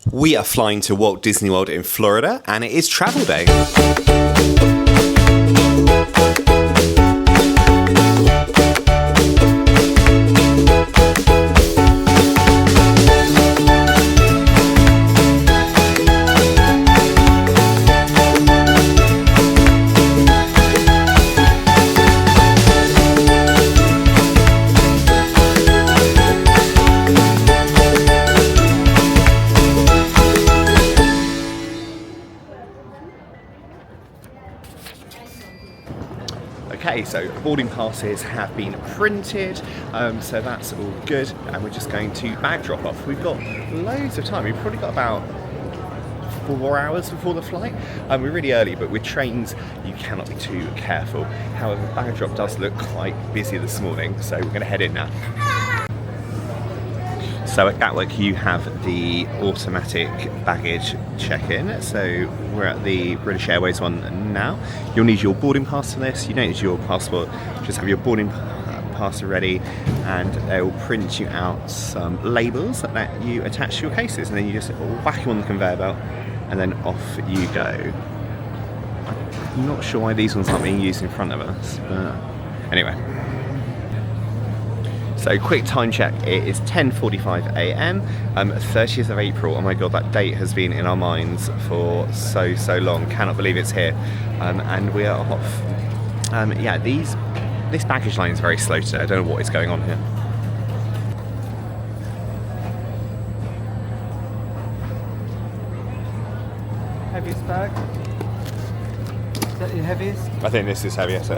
We are flying to Walt Disney World in Florida, and it is travel day. Okay, so boarding passes have been printed, so that's all good, and we're just going to bag drop off. We've got loads of time. We've probably got about 4 hours before the flight. We're really early, but with trains you cannot be too careful. However, bag drop does look quite busy this morning, so we're going to head in now. So at Gatwick you have the automatic baggage check-in, so we're at the British Airways one now. You'll need your boarding pass for this, you don't need your passport, just have your boarding pass ready, and they'll print you out some labels that you attach to your cases, and then you just whack them on the conveyor belt and then off you go. I'm not sure why these ones aren't being used in front of us, but anyway. So quick time check, it is 10:45 a.m, 30th of April, oh my god, that date has been in our minds for so long, cannot believe it's here, and we are off. Yeah, this baggage line is very slow today, I don't know what is going on here. Heaviest bag? Is that your heaviest? I think this is heaviest.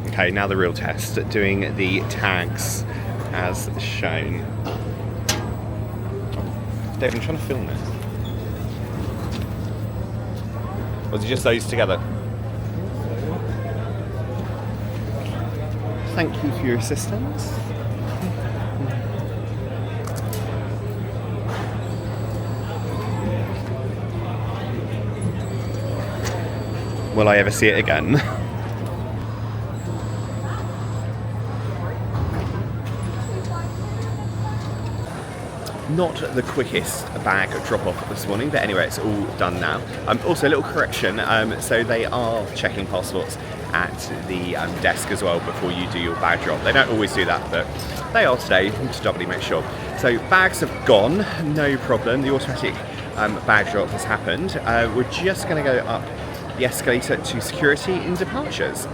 Okay, now the real test, doing the tags as shown. Dave, I'm trying to film this. Was it just those together? Thank you for your assistance. Will I ever see it again? Not the quickest bag drop-off this morning, but anyway, it's all done now. Also, a little correction, so they are checking passports at the desk as well before you do your bag drop. They don't always do that, but they are today, to doubly make sure. So bags have gone, no problem. The automatic bag drop has happened. We're just going to go up the escalator to security in departures.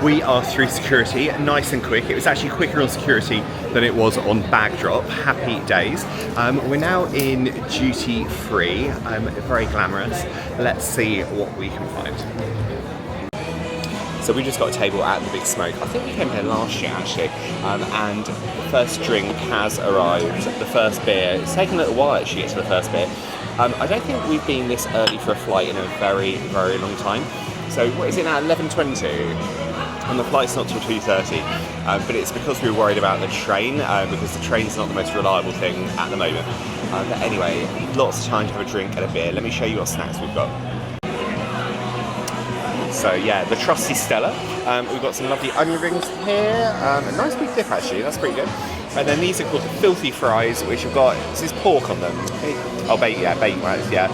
We are through security, nice and quick. It was actually quicker on security than it was on bag drop. Happy days. We're now in duty free, very glamorous. Let's see what we can find. So we just got a table at the Big Smoke. I think we came here last year actually, and the first drink has arrived, the first beer. It's taken a little while actually to get to the first beer. I don't think we've been this early for a flight in a very long time. So what is it now, 11:20? And the flight's not till 2:30, but it's because we were worried about the train, because the train's not the most reliable thing at the moment. But anyway, lots of time to have a drink and a beer. Let me show you what snacks we've got. So yeah, the trusty Stella. We've got some lovely onion rings here, a nice big dip actually, that's pretty good. And then these are called the filthy fries, which have got, this is pork on them. Oh, bacon rice, yeah.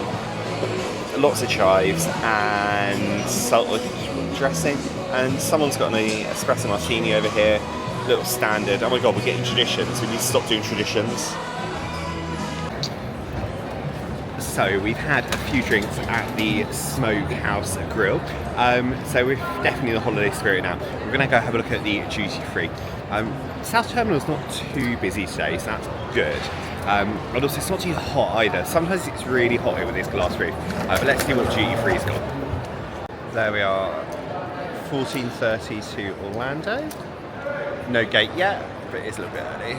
Lots of chives and salted dressing. And someone's got an espresso martini over here, little standard. Oh my god, we're getting traditions. We need to stop doing traditions. So we've had a few drinks at the Smokehouse Grill. So we're definitely in the holiday spirit now. We're going to go have a look at the duty free. South Terminal is not too busy today, so that's good. And also it's not too hot either. Sometimes it's really hot here with this glass roof. But let's see what duty free's got. There we are. 14:30 to Orlando. No gate yet, but it's a little bit early.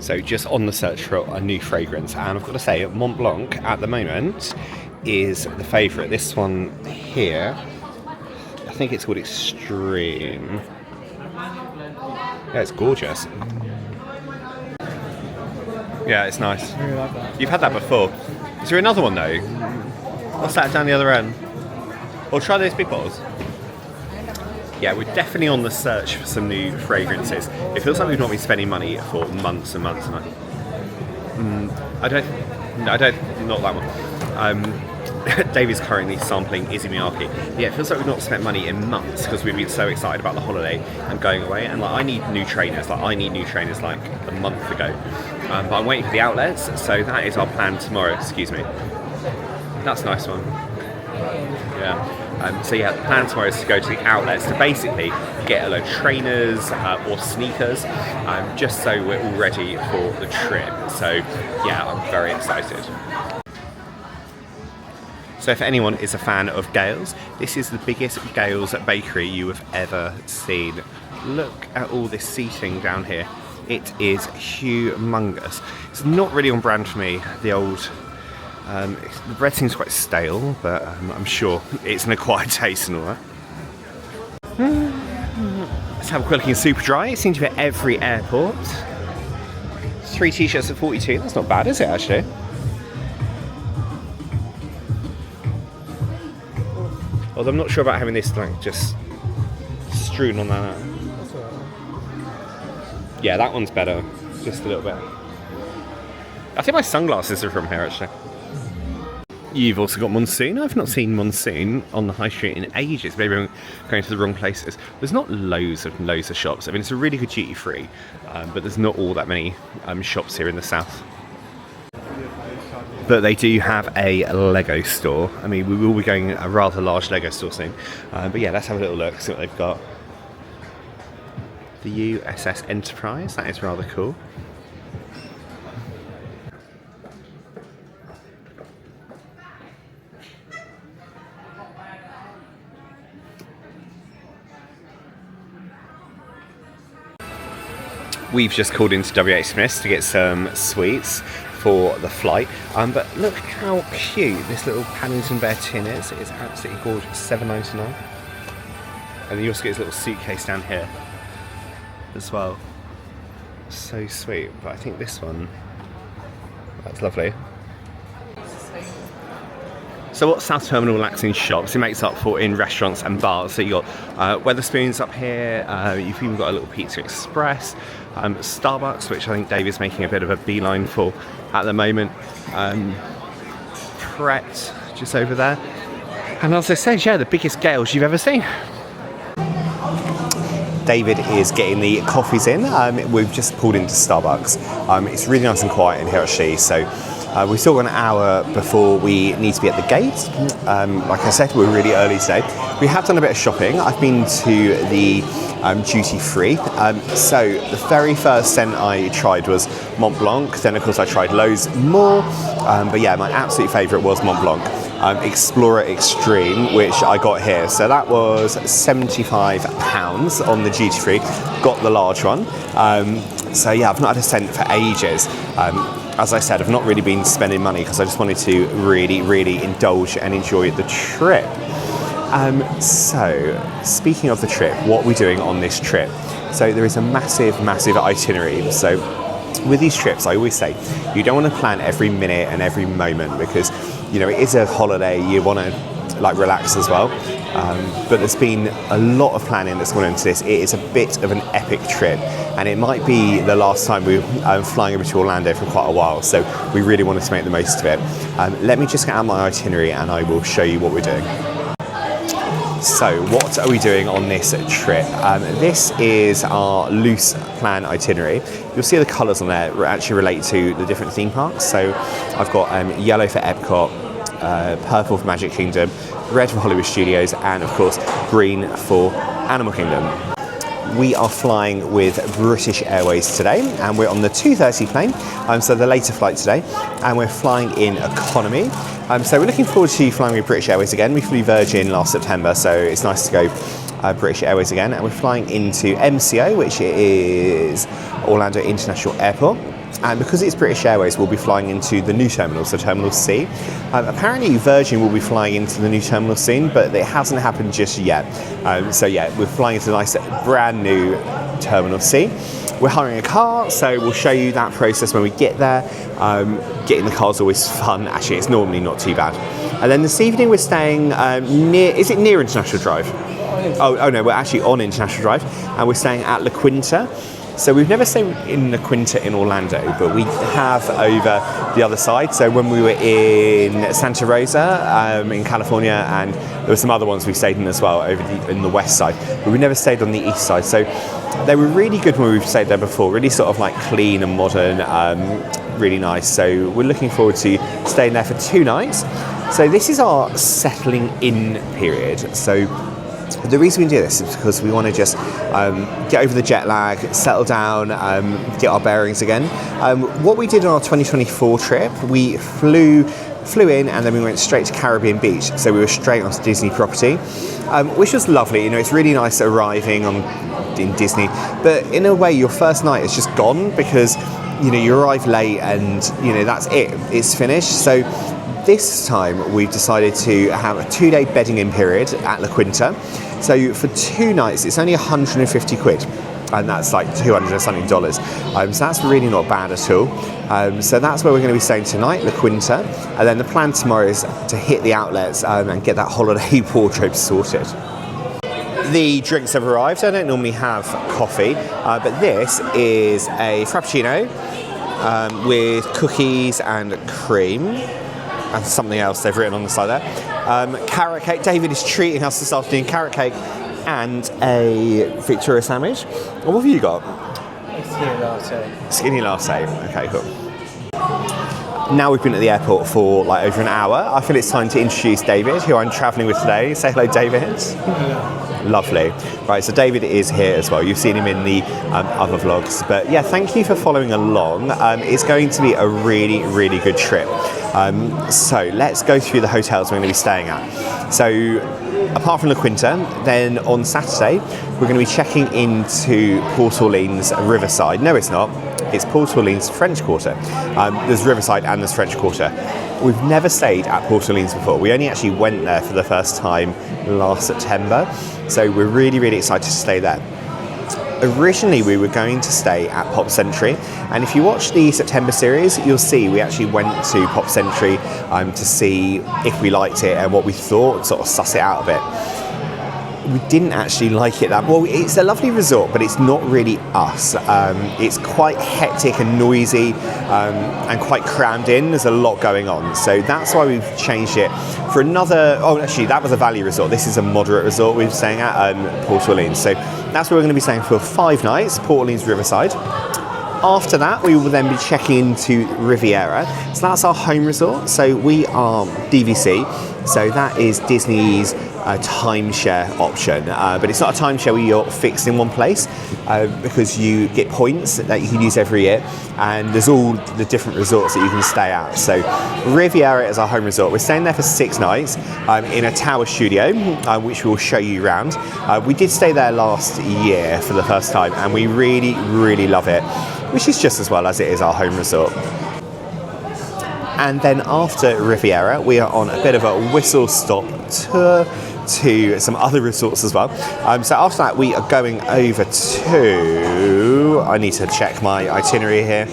So just on the search for a new fragrance, and I've got to say, Mont Blanc at the moment is the favourite. This one here, I think it's called Extreme. Yeah, it's gorgeous. Yeah, it's nice. I really like that. You've had that before. Is there another one though? What's that down the other end? Or try those big bottles. Yeah, we're definitely on the search for some new fragrances. It feels like we've not been spending money for months and months and months. Not that one. David's currently sampling Issey Miyake. Yeah, it feels like we've not spent money in months because we've been so excited about the holiday and going away. And like, I need new trainers. Like, I need new trainers like a month ago. But I'm waiting for the outlets, so that is our plan tomorrow. Excuse me. That's a nice one. Yeah. So yeah, the plan tomorrow is to go to the outlets to basically get a load of trainers or sneakers, just so we're all ready for the trip. So yeah, I'm very excited. So if anyone is a fan of Gales, this is the biggest Gales bakery you have ever seen. Look at all this seating down here. It is humongous. It's not really on brand for me, the old... the bread seems quite stale, but I'm sure it's an acquired taste and all that. Let's have a quick look in Superdry. It seems to be at every airport. 3 t-shirts at 42. That's not bad, is it, actually? Although I'm not sure about having this like just strewn on that. That's all right. Yeah, that one's better. Just a little bit. I think my sunglasses are from here, actually. You've also got Monsoon. I've not seen Monsoon on the high street in ages. Maybe I'm going to the wrong places. There's not loads of shops. I mean, it's a really good duty free, but there's not all that many shops here in the south. But they do have a Lego store. I mean, we will be going a rather large Lego store soon. But yeah, let's have a little look, see what they've got. The USS Enterprise, that is rather cool. We've just called into WH Smith's to get some sweets for the flight. But look how cute this little Paddington Bear tin is. It is absolutely gorgeous, $7.99. And you also get his little suitcase down here as well. So sweet. But I think this one, that's lovely. So what South Terminal lacks in shops, it makes up for in restaurants and bars. So you got Wetherspoons up here, you've even got a little Pizza Express, Starbucks, which I think Dave is making a bit of a beeline for at the moment, Pret, just over there. And as I said, yeah, the biggest Gales you've ever seen. David is getting the coffees in. We've just pulled into Starbucks. It's really nice and quiet in here actually, so we've still got an hour before we need to be at the gate. Like I said, we're really early today. We have done a bit of shopping. I've been to the duty free. So the very first scent I tried was Mont Blanc. Then of course I tried loads more. But yeah, my absolute favourite was Mont Blanc. Explorer Extreme, which I got here. So that was £75 on the duty free. Got the large one. So yeah, I've not had a scent for ages. As I said, I've not really been spending money because I just wanted to really indulge and enjoy the trip. So, speaking of the trip, what we're doing on this trip. So there is a massive itinerary. So with these trips, I always say, you don't want to plan every minute and every moment because, you know, it is a holiday, you want to like relax as well. But there's been a lot of planning that's gone into this. It is a bit of an epic trip, and it might be the last time we're flying over to Orlando for quite a while, so we really wanted to make the most of it. Let me just get out my itinerary and I will show you what we're doing. So what are we doing on this trip? This is our loose plan itinerary. You'll see the colours on there actually relate to the different theme parks. So I've got yellow for Epcot, purple for Magic Kingdom, red for Hollywood Studios, and of course green for Animal Kingdom. We are flying with British Airways today, and we're on the 2:30 plane, so the later flight today, and we're flying in economy. So we're looking forward to flying with British Airways again. We flew Virgin last September, so it's nice to go British Airways again, and we're flying into MCO, which is Orlando International Airport. And because it's British Airways, we'll be flying into the new terminal, so Terminal C. Apparently Virgin will be flying into the new terminal soon, but it hasn't happened just yet. So yeah, we're flying into the nice brand new Terminal C. We're hiring a car, so we'll show you that process when we get there. Getting the car is always fun. Actually, it's normally not too bad. And then this evening we're staying near International Drive? Oh no, we're actually on International Drive, and we're staying at La Quinta. So we've never stayed in La Quinta in Orlando, but we have over the other side. So when we were in Santa Rosa in California, and there were some other ones we stayed in as well in the west side, but we never stayed on the east side. So they were really good when we've stayed there before, really sort of like clean and modern, really nice. So we're looking forward to staying there for 2 nights. So this is our settling in period. So the reason we do this is because we want to just get over the jet lag, settle down, get our bearings again. What we did on our 2024 trip, we flew in and then we went straight to Caribbean Beach. So we were straight onto Disney property, which was lovely. You know, it's really nice arriving in Disney, but in a way your first night is just gone because, you know, you arrive late and, you know, that's it. It's finished. So this time we've decided to have a 2-day bedding in period at La Quinta. So for 2 nights, it's only 150 quid. And that's like $200 and something. So that's really not bad at all. So that's where we're going to be staying tonight, La Quinta. And then the plan tomorrow is to hit the outlets and get that holiday wardrobe sorted. The drinks have arrived. I don't normally have coffee, but this is a Frappuccino with cookies and cream. And something else they've written on the side there. Carrot cake. David is treating us this afternoon. Carrot cake and a Victoria sandwich. What have you got? A skinny latte. Skinny latte. Okay, cool. Now we've been at the airport for like over an hour. I feel it's time to introduce David, who I'm travelling with today. Say hello, David. Lovely. Right, so David is here as well. You've seen him in the other vlogs. But yeah, thank you for following along. It's going to be a really, really good trip. So let's go through the hotels we're going to be staying at. So apart from La Quinta, then on Saturday, we're going to be checking into Port Orleans Riverside. No, it's not. It's Port Orleans French Quarter. There's Riverside and there's French Quarter. We've never stayed at Port Orleans before. We only actually went there for the first time last September. So we're really, really excited to stay there. Originally, we were going to stay at Pop Century, and if you watch the September series, you'll see we actually went to Pop Century to see if we liked it and what we thought, sort of suss it out a bit. We didn't actually like it that well. It's a lovely resort, but it's not really us. It's quite hectic and noisy and quite crammed in. There's a lot going on, so that's why we've changed it for another. Oh, actually, that was a valley resort. This is a moderate resort we're staying at Port Orleans. So that's where we're going to be staying for 5 nights, Port Orleans Riverside. After that, we will then be checking into Riviera. So that's our home resort. So we are DVC. So that is Disney's timeshare option. But it's not a timeshare where you're fixed in one place because you get points that you can use every year. And there's all the different resorts that you can stay at. So Riviera is our home resort. We're staying there for 6 nights in a tower studio, which we'll show you around. We did stay there last year for the first time, and we really, really love it, which is just as well as it is our home resort. And then after Riviera, we are on a bit of a whistle-stop tour to some other resorts as well. So after that, we are going over to... I need to check my itinerary here.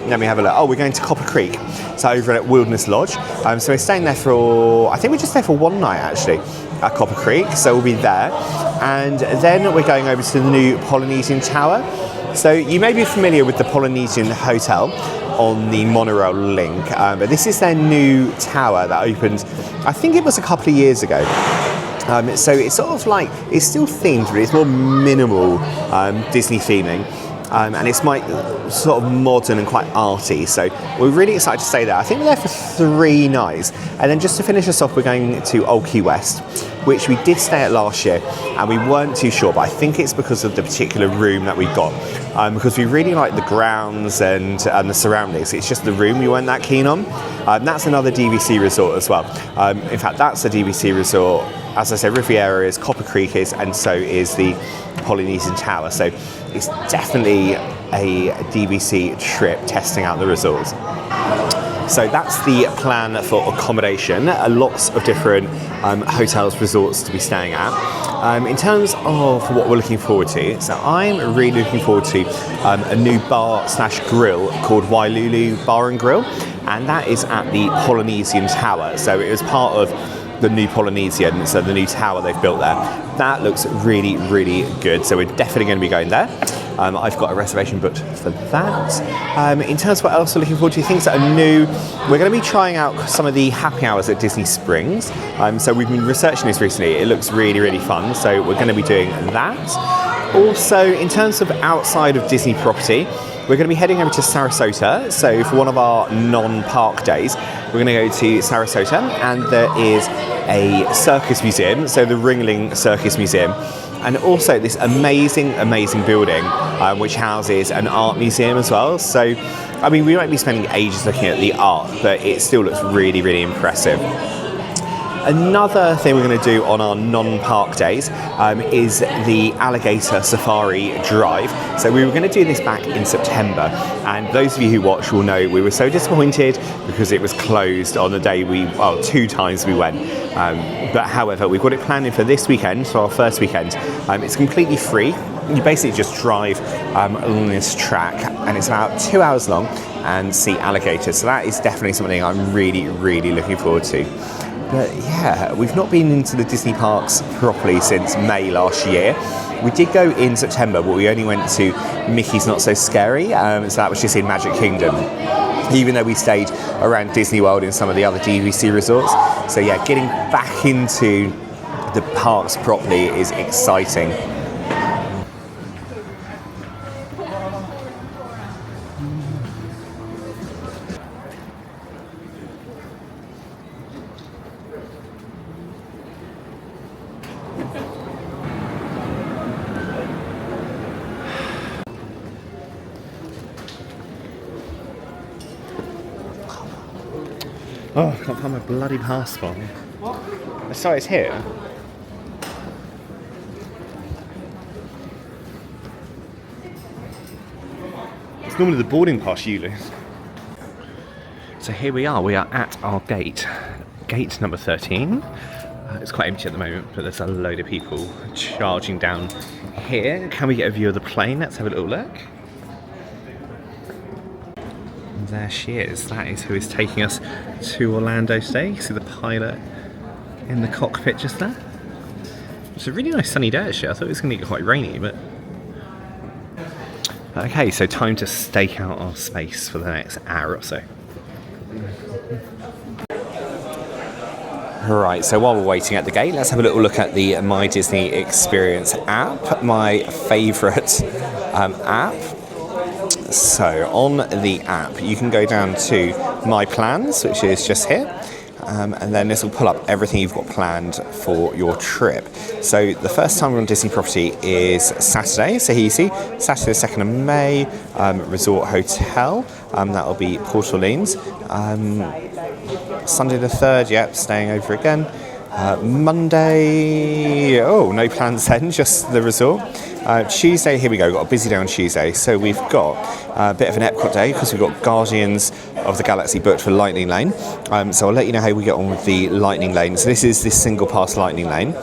Let me have a look. Oh, we're going to Copper Creek. So over at Wilderness Lodge. So we're staying there for... I think we're just there for 1 night, actually, at Copper Creek. So we'll be there. And then we're going over to the new Polynesian Tower. So you may be familiar with the Polynesian Hotel on the monorail link, but this is their new tower that opened, I think it was a couple of years ago. So it's sort of like, it's still themed, but it's more minimal Disney theming. And it's sort of modern and quite arty, so we're really excited to stay there. I think we're there for 3 nights, and then just to finish us off, we're going to Old Key West, which we did stay at last year, and we weren't too sure, but I think it's because of the particular room that we got, because we really like the grounds and the surroundings. It's just the room we weren't that keen on. That's another DVC resort as well. In fact, that's a DVC resort. As I said, Riviera is, Copper Creek is, and so is the Polynesian Tower. So it's definitely a DVC trip testing out the resorts. So that's the plan for accommodation. Lots of different hotels, resorts to be staying at. In terms of what we're looking forward to, so I'm really looking forward to a new bar/grill called Wailulu Bar and Grill, and that is at the Polynesian Tower. So it was part of the new Polynesian, so the new tower they've built there. That looks really, really good. So we're definitely going to be going there. I've got a reservation booked for that. In terms of what else we're looking forward to, things that are new, we're going to be trying out some of the happy hours at Disney Springs. So we've been researching this recently. It looks really, really fun. So we're going to be doing that. Also, in terms of outside of Disney property, we're going to be heading over to Sarasota. So for one of our non-park days, we're going to go to Sarasota, and there is a circus museum, so the Ringling Circus Museum, and also this amazing, amazing building which houses an art museum as well. So, I mean, we won't be spending ages looking at the art, but it still looks really, really impressive. Another thing we're going to do on our non-park days is the Alligator Safari Drive. So we were going to do this back in September, and those of you who watch will know we were so disappointed because it was closed on the day two times we went. But however, we've got it planned in for this weekend, so our first weekend. It's completely free. You basically just drive along this track, and it's about 2 hours long, and see alligators. So that is definitely something I'm really, really looking forward to. But yeah, we've not been into the Disney parks properly since May last year. We did go in September, but we only went to Mickey's Not So Scary, so that was just in Magic Kingdom, even though we stayed around Disney World in some of the other DVC resorts. So yeah, getting back into the parks properly is exciting. Oh, I can't find my bloody passport. Sorry, it's here. It's normally the boarding pass you lose. So here we are at our gate number 13. It's quite empty at the moment, but there's a load of people charging down here. Can we get a view of the plane? Let's have a little look. There she is. That is who is taking us to Orlando today. You see the pilot in the cockpit just there. It's a really nice sunny day actually. I thought it was going to get quite rainy, but... Okay, so time to stake out our space for the next hour or so. Right, so while we're waiting at the gate, let's have a little look at the My Disney Experience app, my favourite app. So on the app, you can go down to My Plans, which is just here, and then this will pull up everything you've got planned for your trip. So the first time we're on Disney property is Saturday. So here you see, Saturday the 2nd of May, Resort Hotel, that will be Port Orleans. Sunday the 3rd, yep, staying over again. Monday, no plans then, just the resort. Tuesday, here we go, got a busy day on Tuesday. So we've got a bit of an Epcot day because we've got Guardians of the Galaxy booked for Lightning Lane. So I'll let you know how we get on with the Lightning Lane. So this is this single pass Lightning Lane.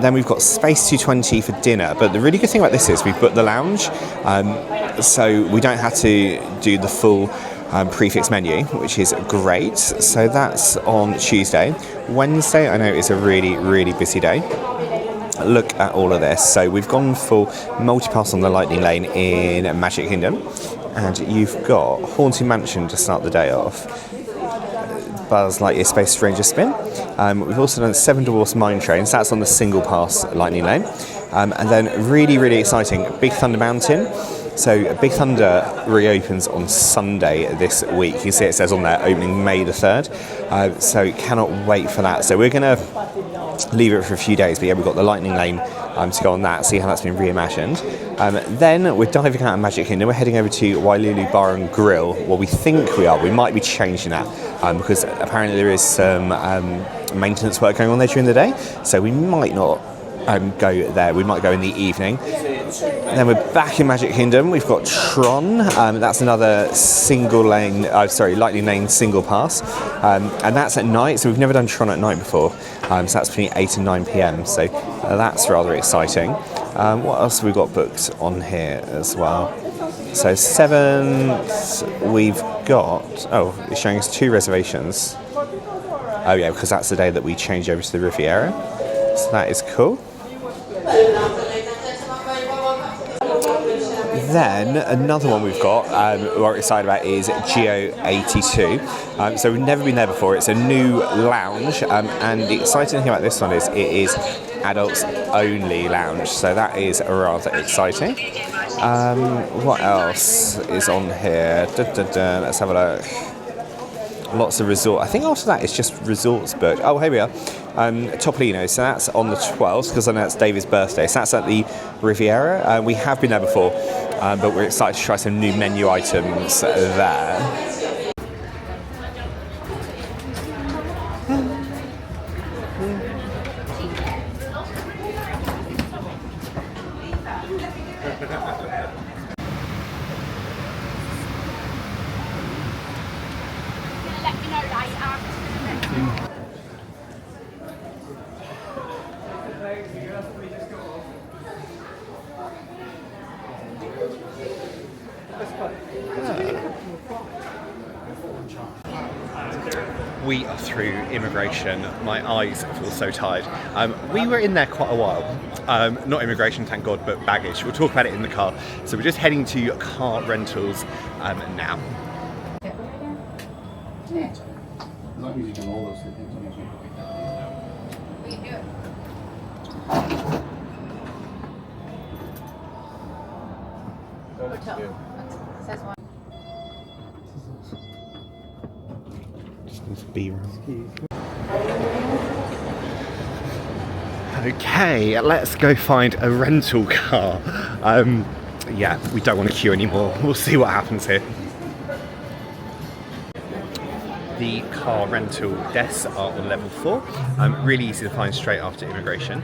Then we've got Space 220 for dinner. But the really good thing about this is we've booked the lounge. So we don't have to do the full prefix menu, which is great. So that's on Tuesday. Wednesday, I know, is a really, really busy day. Look at all of this. So we've gone for multi-pass on the Lightning Lane in Magic Kingdom, and you've got Haunted Mansion to start the day off, Buzz Lightyear Space Ranger Spin. We've also done Seven Dwarfs Mine Trains. That's on the single pass Lightning Lane. And then really, really exciting, Big Thunder Mountain. So Big Thunder reopens on Sunday this week. You can see it says on there opening May the 3rd. So cannot wait for that. So we're going to leave it for a few days, but yeah, we've got the Lightning Lane to go on that, see how that's been reimagined. Then we're diving out of Magic Kingdom. We're heading over to Wailulu Bar and Grill. Well, we think we are. We might be changing that because apparently there is some maintenance work going on there during the day. So we might not go there. We might go in the evening. And then we're back in Magic Kingdom. We've got Tron. That's another lightning lane single pass. And that's at night, so we've never done Tron at night before. So that's between 8 and 9 p.m. So that's rather exciting. What else have we got booked on here as well? So 7th, we've got... Oh, it's showing us 2 reservations. Oh yeah, because that's the day that we change over to the Riviera. So that is cool. Then another one we've got, we're excited about, is Geo 82. So we've never been there before. It's a new lounge, and the exciting thing about this one is it is adults only lounge. So that is rather exciting. What else is on here? Let's have a look. Lots of resort. I think after that it's just resorts booked. Oh, here we are. Topolino. So that's on the 12th, because I know it's David's birthday. So that's at the Riviera. We have been there before, but we're excited to try some new menu items there. We are through immigration. My eyes feel so tired. We were in there quite a while. Not immigration, thank God, but baggage. We'll talk about it in the car. So we're just heading to car rentals now. Okay, let's go find a rental car. Yeah, we don't want to queue anymore. We'll see what happens here. The car rental desks are on level 4. Really easy to find straight after immigration.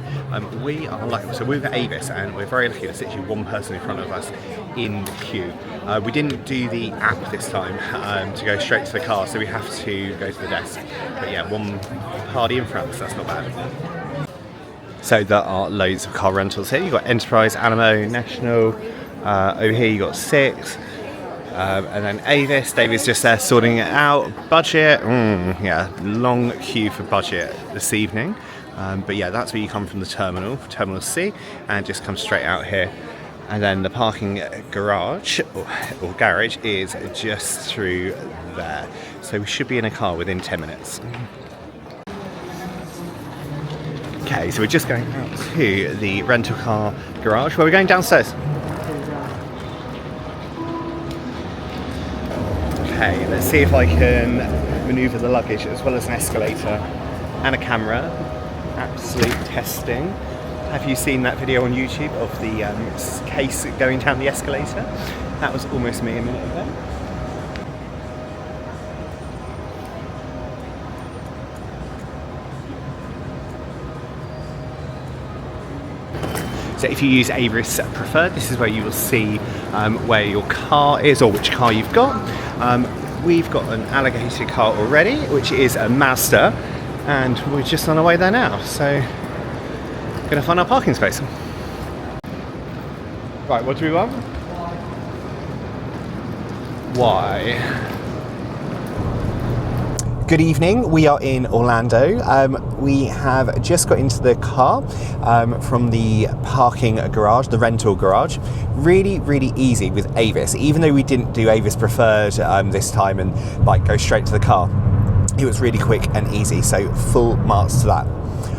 We are lucky, so we're with Avis, and we're very lucky. There's literally one person in front of us in the queue. We didn't do the app this time to go straight to the car, so we have to go to the desk. But yeah, one party in front, so that's not bad. So there are loads of car rentals here. You've got Enterprise, Alamo, National. Over here you've got 6. And then Avis. David's just there sorting it out. Budget. Yeah, long queue for budget this evening. But yeah, that's where you come from the terminal, Terminal C, and just come straight out here. And then the parking garage, or garage, is just through there. So we should be in a car within 10 minutes. Okay, so we're just going out to the rental car garage. Where are we going? Downstairs? Okay, let's see if I can manoeuvre the luggage as well as an escalator and a camera. Absolute testing. Have you seen that video on YouTube of the case going down the escalator? That was almost me a minute ago. So if you use Avis Preferred, this is where you will see where your car is or which car you've got. We've got an allocated car already, which is a Mazda, and we're just on our way there now. So we're going to find our parking space. Right, what do we want? Why? Good evening, we are in Orlando. We have just got into the car from the parking garage, the rental garage. Really, really easy with Avis. Even though we didn't do Avis Preferred this time and like go straight to the car, it was really quick and easy, so full marks to that.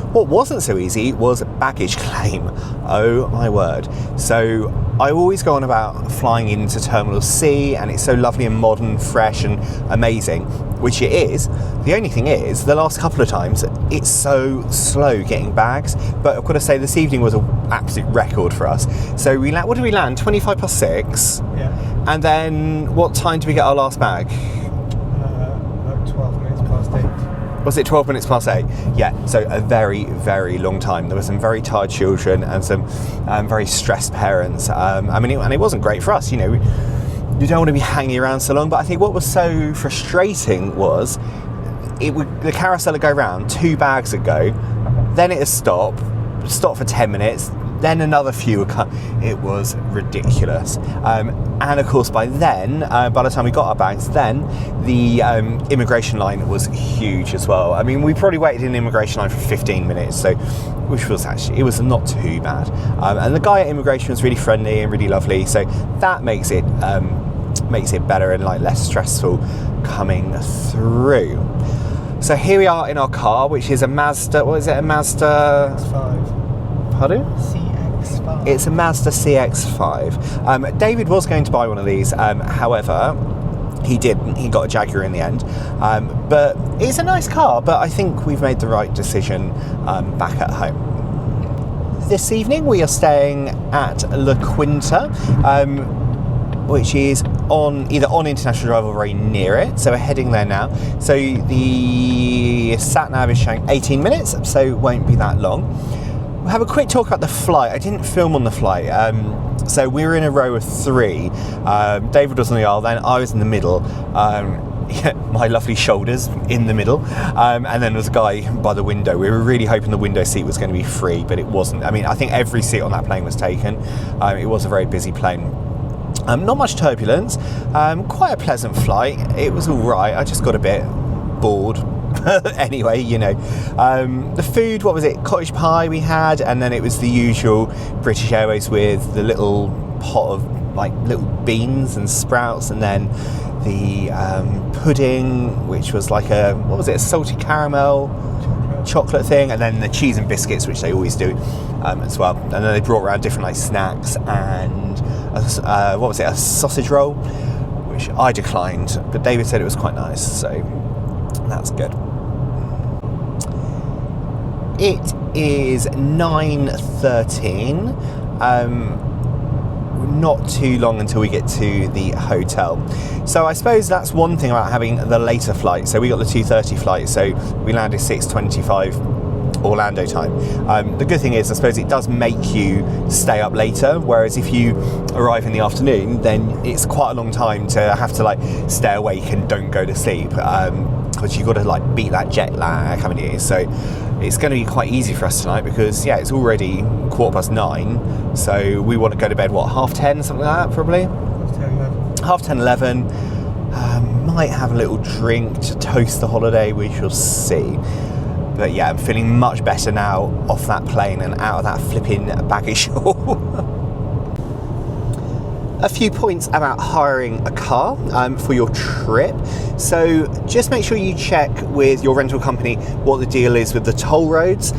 What wasn't so easy was baggage claim. Oh my word. So I always go on about flying into Terminal C, and it's so lovely and modern, fresh and amazing, which it is. The only thing is, the last couple of times, it's so slow getting bags. But I've got to say, this evening was an absolute record for us. So what did we land? 6:25? Yeah. And then what time did we get our last bag? Like 12 minutes past 8. Was it 12 minutes past 8? Yeah, so a very, very long time. There were some very tired children and some very stressed parents. And it wasn't great for us, you know. You don't want to be hanging around so long, but I think what was so frustrating was the carousel would go round, 2 bags would go, then it would stop for 10 minutes, then another few would come. It was ridiculous. And of course by then, by the time we got our bags, then the immigration line was huge as well. I mean, we probably waited in the immigration line for 15 minutes, so which was actually, it was not too bad. And the guy at immigration was really friendly and really lovely, so that makes it better and like less stressful coming through. So here we are in our car, which is a Mazda, what is it, a Mazda? CX-5. Pardon? CX-5. It's a Mazda CX-5. David was going to buy one of these, however, he didn't. He got a Jaguar in the end. But it's a nice car, but I think we've made the right decision back at home. This evening we are staying at La Quinta, which is either on International Drive or very near it, so we're heading there now. So the sat nav is showing 18 minutes, so it won't be that long. We'll have a quick talk about the flight. I didn't film on the flight, so we were in a row of 3. David was on the aisle, then I was in the middle. My lovely shoulders in the middle, and then there was a guy by the window. We were really hoping the window seat was going to be free, but it wasn't. I mean, I think every seat on that plane was taken. It was a very busy plane. Not much turbulence, quite a pleasant flight. It was all right. I just got a bit bored. Anyway, you know, the food, what was it? Cottage pie we had, and then it was the usual British Airways with the little pot of like little beans and sprouts, and then the pudding, which was like a salty caramel chocolate thing, and then the cheese and biscuits, which they always do as well. And then they brought around different like snacks and a sausage roll, which I declined, but David said it was quite nice, so that's good. It is 9:13. Not too long until we get to the hotel. So I suppose that's one thing about having the later flight. So we got the 2:30 flight, so we landed 6:25 Orlando time. The good thing is, I suppose it does make you stay up later, whereas if you arrive in the afternoon, then it's quite a long time to have to like stay awake and don't go to sleep, because you've got to like beat that jet lag, haven't you? So it's going to be quite easy for us tonight because it's already 9:15, so we want to go to bed 10:30, something like that, probably 10:30, 11. Might have a little drink to toast the holiday, we shall see. But yeah, I'm feeling much better now off that plane and out of that flipping baggage hall. A few points about hiring a car for your trip. So just make sure you check with your rental company what the deal is with the toll roads.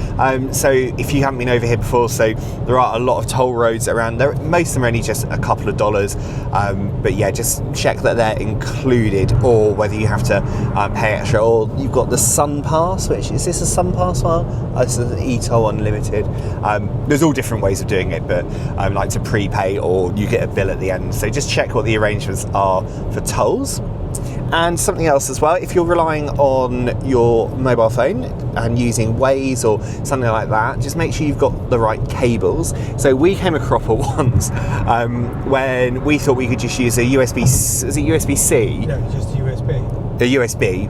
So if you haven't been over here before, so there are a lot of toll roads around there. Most of them are only just a couple of dollars. But yeah, just check that they're included, or whether you have to pay extra. Or you've got the Sun Pass, which is this a Sun Pass one? This is an e-toll unlimited. There's all different ways of doing it, but like to prepay, or you get a bill at the end. So just check what the arrangements are for tolls. And something else as well, if you're relying on your mobile phone and using Waze or something like that, just make sure you've got the right cables. So we came across once when we thought we could just use a USB, is it USB-C? No, just USB. A USB.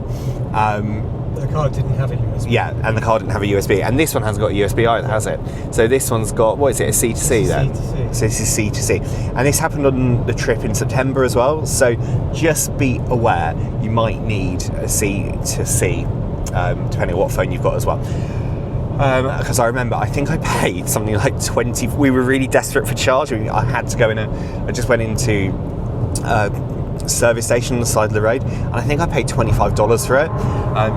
The car didn't have a USB. Yeah, and the car didn't have a USB. And this one hasn't got a USB either, has it? So this one's got, what is it, a C2C then? C2C. So this is C2C. And this happened on the trip in September as well. So just be aware, you might need a C2C, depending on what phone you've got as well. Because I remember, I think I paid something like 20, we were really desperate for charge. I had to go in I just went into service station on the side of the road, and I think I paid $25 for it.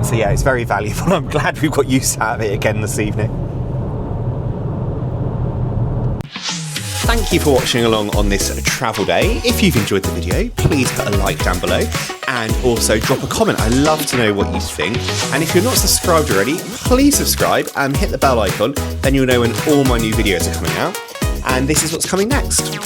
So yeah, it's very valuable. I'm glad we've got use out of it again this evening. Thank you for watching along on this travel day. If you've enjoyed the video, please put a like down below and also drop a comment. I love to know what you think. And if you're not subscribed already, please subscribe and hit the bell icon. Then you'll know when all my new videos are coming out. And this is what's coming next.